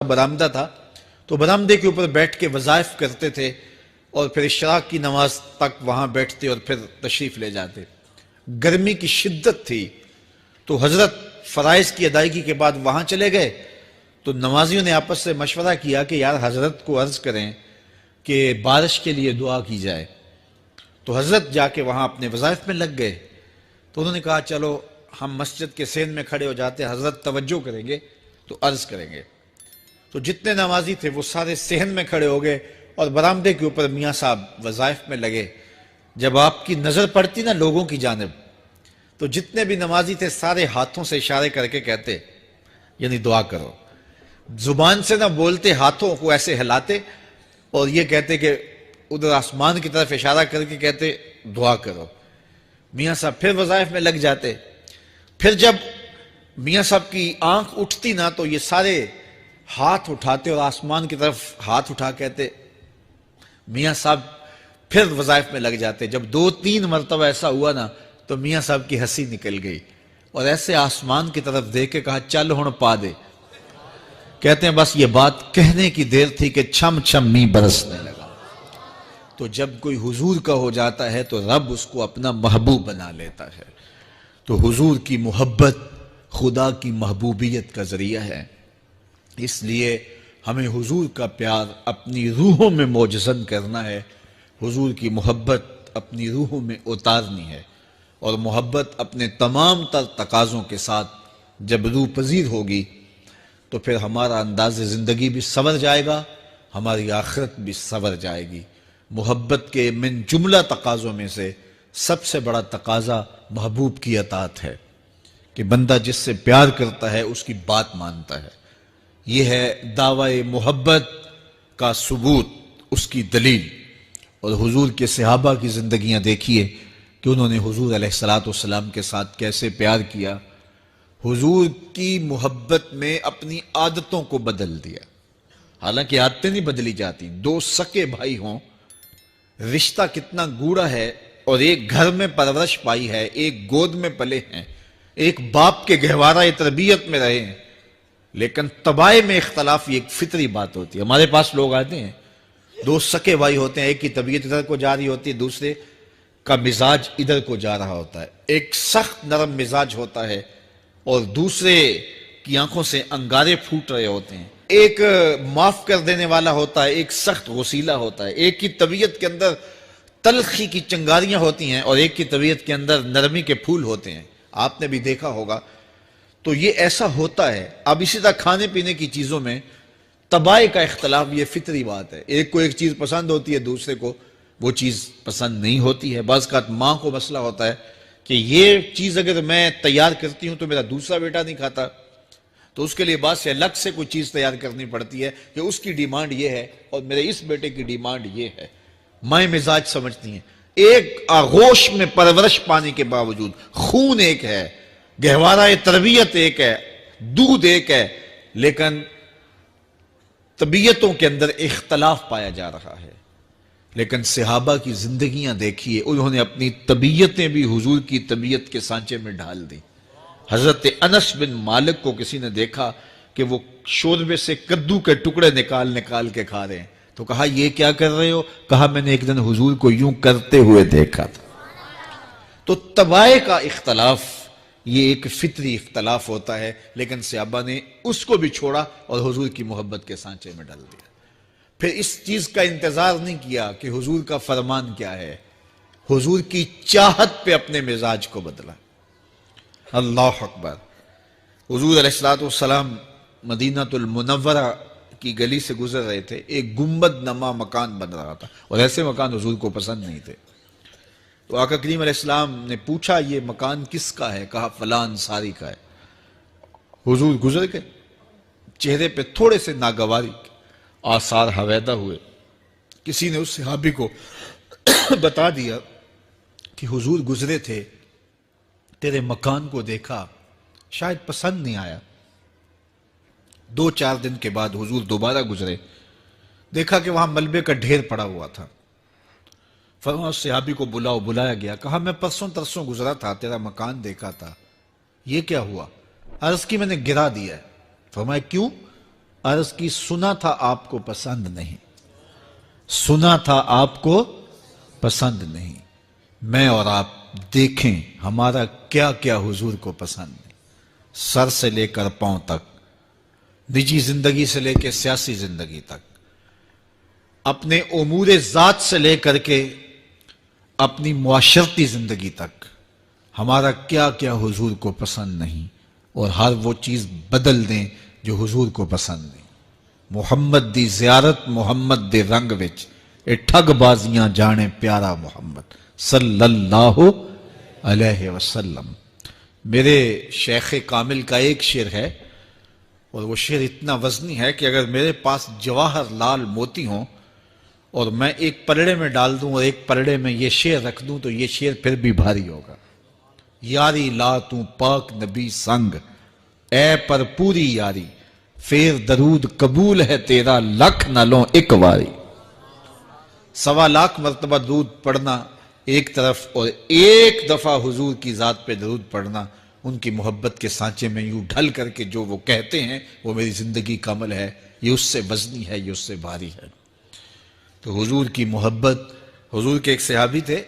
برآمدہ تھا تو برآمدے کے اوپر بیٹھ کے وظائف کرتے تھے اور پھر اشراق کی نماز تک وہاں بیٹھتے اور پھر تشریف لے جاتے. گرمی کی شدت تھی تو حضرت فرائض کی ادائیگی کے بعد وہاں چلے گئے تو نمازیوں نے آپس سے مشورہ کیا کہ یار حضرت کو عرض کریں کہ بارش کے لیے دعا کی جائے. تو حضرت جا کے وہاں اپنے وظائف میں لگ گئے. تو انہوں نے کہا چلو ہم مسجد کے سین میں کھڑے ہو جاتے ہیں, حضرت توجہ کریں گے تو عرض کریں گے. تو جتنے نمازی تھے وہ سارے صحن میں کھڑے ہو گئے اور برآمدے کے اوپر میاں صاحب وظائف میں لگے. جب آپ کی نظر پڑتی نا لوگوں کی جانب تو جتنے بھی نمازی تھے سارے ہاتھوں سے اشارے کر کے کہتے یعنی دعا کرو. زبان سے نہ بولتے, ہاتھوں کو ایسے ہلاتے اور یہ کہتے کہ ادھر آسمان کی طرف اشارہ کر کے کہتے دعا کرو. میاں صاحب پھر وظائف میں لگ جاتے. پھر جب میاں صاحب کی آنکھ اٹھتی نا تو یہ سارے ہاتھ اٹھاتے اور آسمان کی طرف ہاتھ اٹھا کہتے. میاں صاحب پھر وظائف میں لگ جاتے. جب 2-3 مرتبہ ایسا ہوا نا تو میاں صاحب کی ہنسی نکل گئی اور ایسے آسمان کی طرف دیکھ کے کہا چل ہن پا دے. کہتے ہیں بس یہ بات کہنے کی دیر تھی کہ چھم چھم می برسنے لگا. تو جب کوئی حضور کا ہو جاتا ہے تو رب اس کو اپنا محبوب بنا لیتا ہے. تو حضور کی محبت خدا کی محبوبیت کا ذریعہ ہے. اس لیے ہمیں حضور کا پیار اپنی روحوں میں موجزن کرنا ہے, حضور کی محبت اپنی روحوں میں اتارنی ہے, اور محبت اپنے تمام تر تقاضوں کے ساتھ جب روح پذیر ہوگی تو پھر ہمارا انداز زندگی بھی سنور جائے گا, ہماری آخرت بھی سنور جائے گی. محبت کے من جملہ تقاضوں میں سے سب سے بڑا تقاضا محبوب کی اطاعت ہے کہ بندہ جس سے پیار کرتا ہے اس کی بات مانتا ہے. یہ ہے دعوی محبت کا ثبوت, اس کی دلیل. اور حضور کے صحابہ کی زندگیاں دیکھیے کہ انہوں نے حضور علیہ السلام کے ساتھ کیسے پیار کیا. حضور کی محبت میں اپنی عادتوں کو بدل دیا. حالانکہ عادتیں نہیں بدلی جاتی. 2 سکے بھائی ہوں, رشتہ کتنا گوڑا ہے, اور ایک گھر میں پرورش پائی ہے, ایک گود میں پلے ہیں, ایک باپ کے گہوارہ تربیت میں رہے ہیں, لیکن طبائع میں اختلاف یہ ایک فطری بات ہوتی ہے. ہمارے پاس لوگ آتے ہیں 2 سکے بھائی ہوتے ہیں, ایک کی طبیعت ادھر کو جا رہی ہوتی ہے, دوسرے کا مزاج ادھر کو جا رہا ہوتا ہے. ایک سخت نرم مزاج ہوتا ہے اور دوسرے کی آنکھوں سے انگارے پھوٹ رہے ہوتے ہیں. ایک معاف کر دینے والا ہوتا ہے, ایک سخت غصیلا ہوتا ہے. ایک کی طبیعت کے اندر تلخی کی چنگاریاں ہوتی ہیں اور ایک کی طبیعت کے اندر نرمی کے پھول ہوتے ہیں. آپ نے بھی دیکھا ہوگا. تو یہ ایسا ہوتا ہے. اب اسی طرح کھانے پینے کی چیزوں میں طبائع کا اختلاف یہ فطری بات ہے. ایک کو ایک چیز پسند ہوتی ہے, دوسرے کو وہ چیز پسند نہیں ہوتی ہے. بعض اوقات ماں کو مسئلہ ہوتا ہے کہ یہ چیز اگر میں تیار کرتی ہوں تو میرا دوسرا بیٹا نہیں کھاتا, تو اس کے لیے بعد سے الگ سے کوئی چیز تیار کرنی پڑتی ہے کہ اس کی ڈیمانڈ یہ ہے اور میرے اس بیٹے کی ڈیمانڈ یہ ہے. مائیں مزاج سمجھتی ہیں. ایک آغوش میں پرورش پانے کے باوجود خون ایک ہے, گہوارہ تربیت ایک ہے, دودھ ایک ہے, لیکن طبیعتوں کے اندر اختلاف پایا جا رہا ہے. لیکن صحابہ کی زندگیاں دیکھیے, انہوں نے اپنی طبیعتیں بھی حضور کی طبیعت کے سانچے میں ڈھال دی. حضرت انس بن مالک کو کسی نے دیکھا کہ وہ شوربے سے کدو کے ٹکڑے نکال کے کھا رہے ہیں, تو کہا یہ کیا کر رہے ہو؟ کہا میں نے ایک دن حضور کو یوں کرتے ہوئے دیکھا تھا. تو طبائع کا اختلاف یہ ایک فطری اختلاف ہوتا ہے, لیکن صحابہ نے اس کو بھی چھوڑا اور حضور کی محبت کے سانچے میں ڈال دیا. پھر اس چیز کا انتظار نہیں کیا کہ حضور کا فرمان کیا ہے, حضور کی چاہت پہ اپنے مزاج کو بدلا. اللہ اکبر. حضور علیہ السلام مدینہ المنورہ کی گلی سے گزر رہے تھے. ایک گنبد نما مکان بن رہا تھا اور ایسے مکان حضور کو پسند نہیں تھے. تو آقا کریم علیہ السلام نے پوچھا یہ مکان کس کا ہے؟ کہا فلاں انصاری کا ہے. حضور گزر گئے, چہرے پہ تھوڑے سے ناگواری آثار حویدہ ہوئے. کسی نے اس صحابی کو بتا دیا کہ حضور گزرے تھے, تیرے مکان کو دیکھا, شاید پسند نہیں آیا. 2-4 دن کے بعد حضور دوبارہ گزرے, دیکھا کہ وہاں ملبے کا ڈھیر پڑا ہوا تھا. فرمایا صحابی کو بلایا گیا. کہا میں پرسوں ترسوں گزرا تھا, تیرا مکان دیکھا تھا, یہ کیا ہوا؟ عرض کی میں نے گرا دیا ہے. فرمایا کیوں؟ عرض کی سنا تھا آپ کو پسند نہیں، سنا تھا آپ کو پسند نہیں، میں اور آپ دیکھیں ہمارا کیا کیا حضور کو پسند نہیں، سر سے لے کر پاؤں تک، نجی زندگی سے لے کے سیاسی زندگی تک، اپنے امور ذات سے لے کر کے اپنی معاشرتی زندگی تک، ہمارا کیا کیا حضور کو پسند نہیں، اور ہر وہ چیز بدل دیں جو حضور کو پسند نہیں۔ محمد دی زیارت محمد دے رنگ وچ، اے ٹھگ بازیاں جانے پیارا محمد صلی اللہ علیہ وسلم۔ میرے شیخ کامل کا ایک شعر ہے، اور وہ شعر اتنا وزنی ہے کہ اگر میرے پاس جواہر لال موتی ہوں اور میں ایک پلڑے میں ڈال دوں اور ایک پلڑے میں یہ شعر رکھ دوں تو یہ شعر پھر بھی بھاری ہوگا۔ یاری لا تو پاک نبی سنگ، اے پر پوری یاری، پھر درود قبول ہے تیرا لکھ نہ لوں ایک واری۔ 1.25 مرتبہ درود پڑھنا ایک طرف، اور ایک دفعہ حضور کی ذات پہ درود پڑھنا، ان کی محبت کے سانچے میں یوں ڈھل کر کے جو وہ کہتے ہیں وہ میری زندگی کا عمل ہے، یہ اس سے وزنی ہے، یہ اس سے بھاری ہے۔ تو حضور کی محبت، حضور کے ایک صحابی تھے،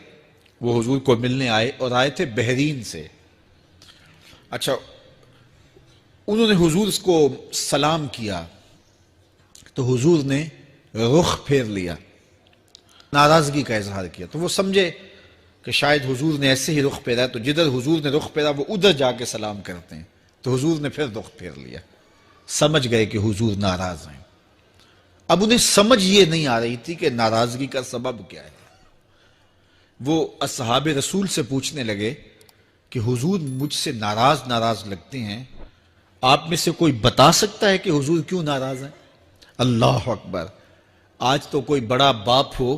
وہ حضور کو ملنے آئے، اور آئے تھے بحرین سے۔ اچھا، انہوں نے حضور کو سلام کیا تو حضور نے رخ پھیر لیا، ناراضگی کا اظہار کیا، تو وہ سمجھے کہ شاید حضور نے ایسے ہی رخ پھیرا، تو جدھر حضور نے رخ پھیرا وہ ادھر جا کے سلام کرتے ہیں، تو حضور نے پھر رخ پھیر لیا، سمجھ گئے کہ حضور ناراض ہیں۔ اب انہیں سمجھ یہ نہیں آ رہی تھی کہ ناراضگی کا سبب کیا ہے۔ وہ اصحاب رسول سے پوچھنے لگے کہ حضور مجھ سے ناراض لگتے ہیں، آپ میں سے کوئی بتا سکتا ہے کہ حضور کیوں ناراض ہیں؟ اللہ اکبر! آج تو کوئی بڑا باپ ہو،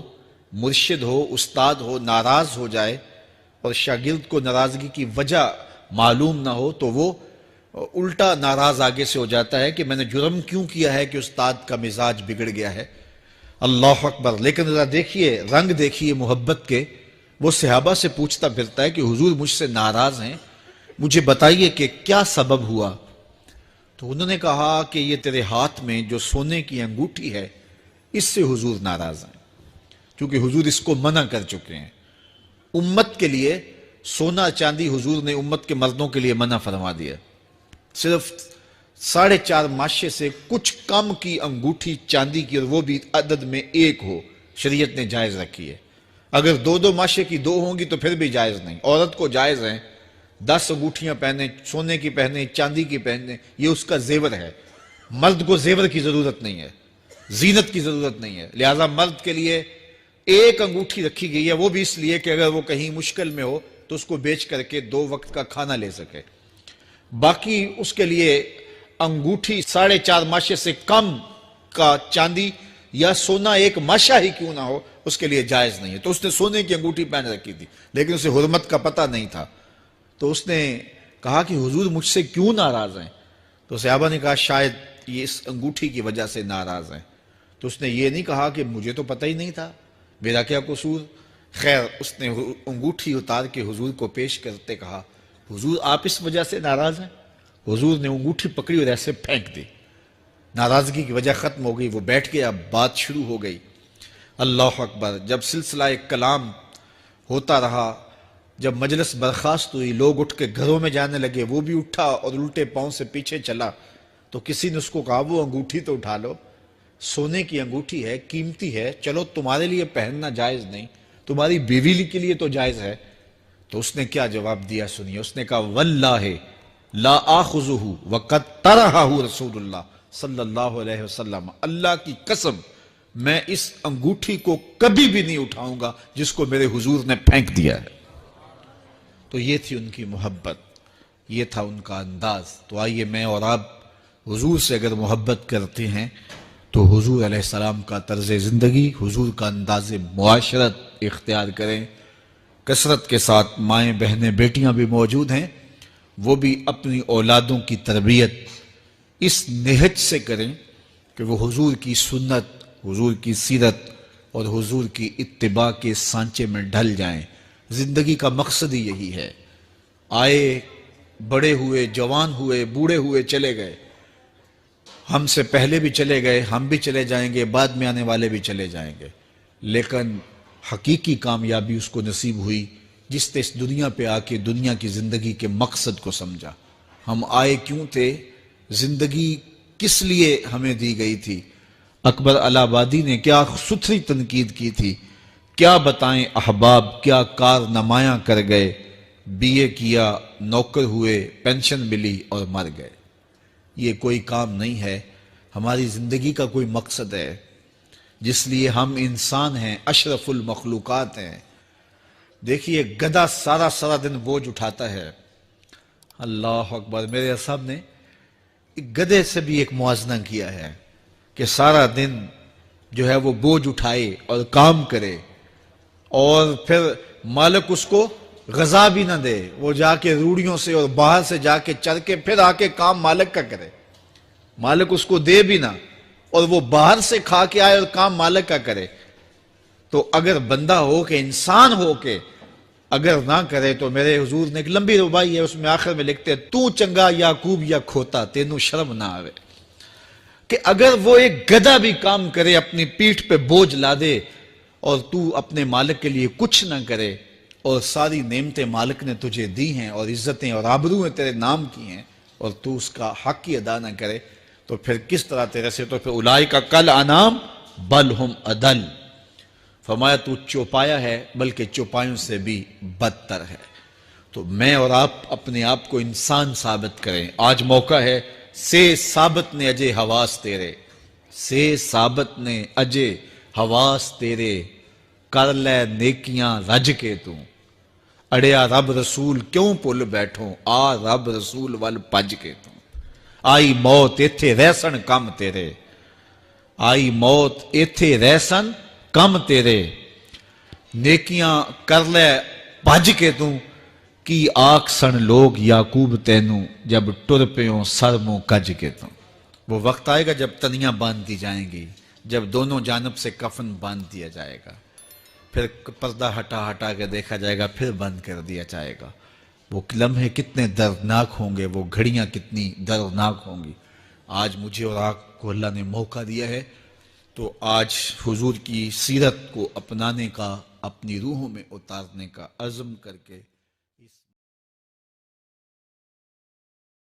مرشد ہو، استاد ہو، ناراض ہو جائے اور شاگرد کو ناراضگی کی وجہ معلوم نہ ہو تو وہ الٹا ناراض آگے سے ہو جاتا ہے کہ میں نے جرم کیوں کیا ہے کہ استاد کا مزاج بگڑ گیا ہے۔ اللہ اکبر! لیکن ذرا دیکھیے، رنگ دیکھیے محبت کے، وہ صحابہ سے پوچھتا پھرتا ہے کہ حضور مجھ سے ناراض ہیں، مجھے بتائیے کہ کیا سبب ہوا؟ تو انہوں نے کہا کہ یہ تیرے ہاتھ میں جو سونے کی انگوٹھی ہے، اس سے حضور ناراض ہیں، کیونکہ حضور اس کو منع کر چکے ہیں۔ امت کے لیے سونا چاندی حضور نے امت کے مردوں کے لیے منع فرما دیا، صرف 4.5 ماشے سے کچھ کم کی انگوٹھی چاندی کی، اور وہ بھی عدد میں 1 ہو، شریعت نے جائز رکھی ہے۔ اگر 2 ماشے کی 2 ہوں گی تو پھر بھی جائز نہیں۔ عورت کو جائز ہیں 10 انگوٹھیاں پہنے، سونے کی پہنے، چاندی کی پہنے، یہ اس کا زیور ہے۔ مرد کو زیور کی ضرورت نہیں ہے، زینت کی ضرورت نہیں ہے، لہذا مرد کے لیے 1 انگوٹھی رکھی گئی ہے، وہ بھی اس لیے کہ اگر وہ کہیں مشکل میں ہو تو اس کو بیچ کر کے 2 وقت کا کھانا لے سکے۔ باقی اس کے لیے انگوٹھی 4.5 ماشے سے کم کا چاندی یا سونا 1 ماشا ہی کیوں نہ ہو، اس کے لیے جائز نہیں ہے۔ تو اس نے سونے کی انگوٹھی پہن رکھی تھی، لیکن اسے حرمت کا پتہ نہیں تھا، تو اس نے کہا کہ حضور مجھ سے کیوں ناراض ہیں؟ تو صحابہ نے کہا شاید یہ اس انگوٹھی کی وجہ سے ناراض ہیں۔ تو اس نے یہ نہیں کہا کہ مجھے تو پتہ ہی نہیں تھا، میرا کیا قصور؟ خیر، اس نے انگوٹھی اتار کے حضور کو پیش کرتے کہا حضور آپ اس وجہ سے ناراض ہیں؟ حضور نے انگوٹھی پکڑی اور ایسے پھینک دی، ناراضگی کی وجہ ختم ہو گئی، وہ بیٹھ گیا، بات شروع ہو گئی۔ اللہ اکبر! جب سلسلہ کلام ہوتا رہا، جب مجلس برخاست ہوئی، لوگ اٹھ کے گھروں میں جانے لگے، وہ بھی اٹھا اور الٹے پاؤں سے پیچھے چلا، تو کسی نے اس کو کہا وہ انگوٹھی تو اٹھا لو، سونے کی انگوٹھی ہے، قیمتی ہے، چلو تمہارے لیے پہننا جائز نہیں، تمہاری بیوی کے لیے تو جائز ہے۔ تو اس نے کیا جواب دیا سنیے، اس نے کہا واللہ لا آخذہ وقد طرحہ رسول اللہ صلی اللہ علیہ وسلم، اللہ کی قسم میں اس انگوٹھی کو کبھی بھی نہیں اٹھاؤں گا جس کو میرے حضور نے پھینک دیا ہے۔ تو یہ تھی ان کی محبت، یہ تھا ان کا انداز۔ تو آئیے میں اور آپ حضور سے اگر محبت کرتے ہیں تو حضور علیہ السلام کا طرز زندگی، حضور کا انداز معاشرت اختیار کریں۔ کثرت کے ساتھ مائیں بہنیں بیٹیاں بھی موجود ہیں، وہ بھی اپنی اولادوں کی تربیت اس نہج سے کریں کہ وہ حضور کی سنت، حضور کی سیرت اور حضور کی اتباع کے سانچے میں ڈھل جائیں۔ زندگی کا مقصد ہی یہی ہے۔ آئے، بڑے ہوئے، جوان ہوئے، بوڑھے ہوئے، چلے گئے، ہم سے پہلے بھی چلے گئے، ہم بھی چلے جائیں گے، بعد میں آنے والے بھی چلے جائیں گے، لیکن حقیقی کامیابی اس کو نصیب ہوئی جس نے اس دنیا پہ آ کے دنیا کی زندگی کے مقصد کو سمجھا۔ ہم آئے کیوں تھے، زندگی کس لیے ہمیں دی گئی تھی۔ اکبر الہ آبادی نے کیا ستھری تنقید کی تھی، کیا بتائیں احباب کیا کارنمایاں کر گئے، بی اے کیا، نوکر ہوئے، پینشن ملی اور مر گئے۔ یہ کوئی کام نہیں ہے، ہماری زندگی کا کوئی مقصد ہے جس لیے ہم انسان ہیں، اشرف المخلوقات ہیں۔ دیکھیے گدھا سارا دن بوجھ اٹھاتا ہے، اللہ اکبر۔ میرے صاحب نے ایک گدھے سے بھی ایک موازنہ کیا ہے کہ سارا دن جو ہے وہ بوجھ اٹھائے اور کام کرے، اور پھر مالک اس کو غذا بھی نہ دے، وہ جا کے روڑیوں سے اور باہر سے جا کے چر کے پھر آ کے کام مالک کا کرے، مالک اس کو دے بھی نہ، اور وہ باہر سے کھا کے آئے اور کام مالک کا کرے۔ تو اگر بندہ ہو کے، انسان ہو کے اگر نہ کرے تو میرے حضور نے ایک لمبی ربائی ہے، اس میں آخر میں لکھتے ہیں تو چنگا یعقوب یا کھوتا تینوں شرم نہ آوے، کہ اگر وہ ایک گدھا بھی کام کرے، اپنی پیٹھ پہ بوجھ لا دے، اور تو اپنے مالک کے لیے کچھ نہ کرے، اور ساری نعمتیں مالک نے تجھے دی ہیں اور عزتیں اور آبرویں تیرے نام کی ہیں، اور تو اس کا حق ہی ادا نہ کرے، تو پھر کس طرح تیرے سے، تو پھر اولئک کل انعام بل ہم اضل، فرمایا تو چوپایا ہے بلکہ چوپایوں سے بھی بدتر ہے۔ تو میں اور آپ اپنے آپ کو انسان ثابت کریں، آج موقع ہے۔ سے ثابت نے اجے حواس تیرے، سے ثابت نے اجے حواس تیرے، کر لے نیکیاں رج کے تو، اڑیا رب رسول کیوں پل بیٹھوں، آ رب رسول ول پج کے تو، آئی موت ایتھے رہسن کم تیرے، آئی موت ایتھے رہسن کم تیرے، نیکیاں کر لے بھج کے تو، کی آکھ سن لوگ یعقوب تینوں، جب ٹر پیوں سر منہ کج کے تو۔ وہ وقت آئے گا جب تنیاں باندھ دی جائیں گی، جب دونوں جانب سے کفن باندھ دیا جائے گا، پھر پردہ ہٹا ہٹا کے دیکھا جائے گا، پھر بند کر دیا جائے گا۔ وہ لمحے کتنے دردناک ہوں گے، وہ گھڑیاں کتنی دردناک ہوں گی۔ آج مجھے اور آپ کو اللہ نے موقع دیا ہے، تو آج حضور کی سیرت کو اپنانے کا، اپنی روحوں میں اتارنے کا عزم کر کے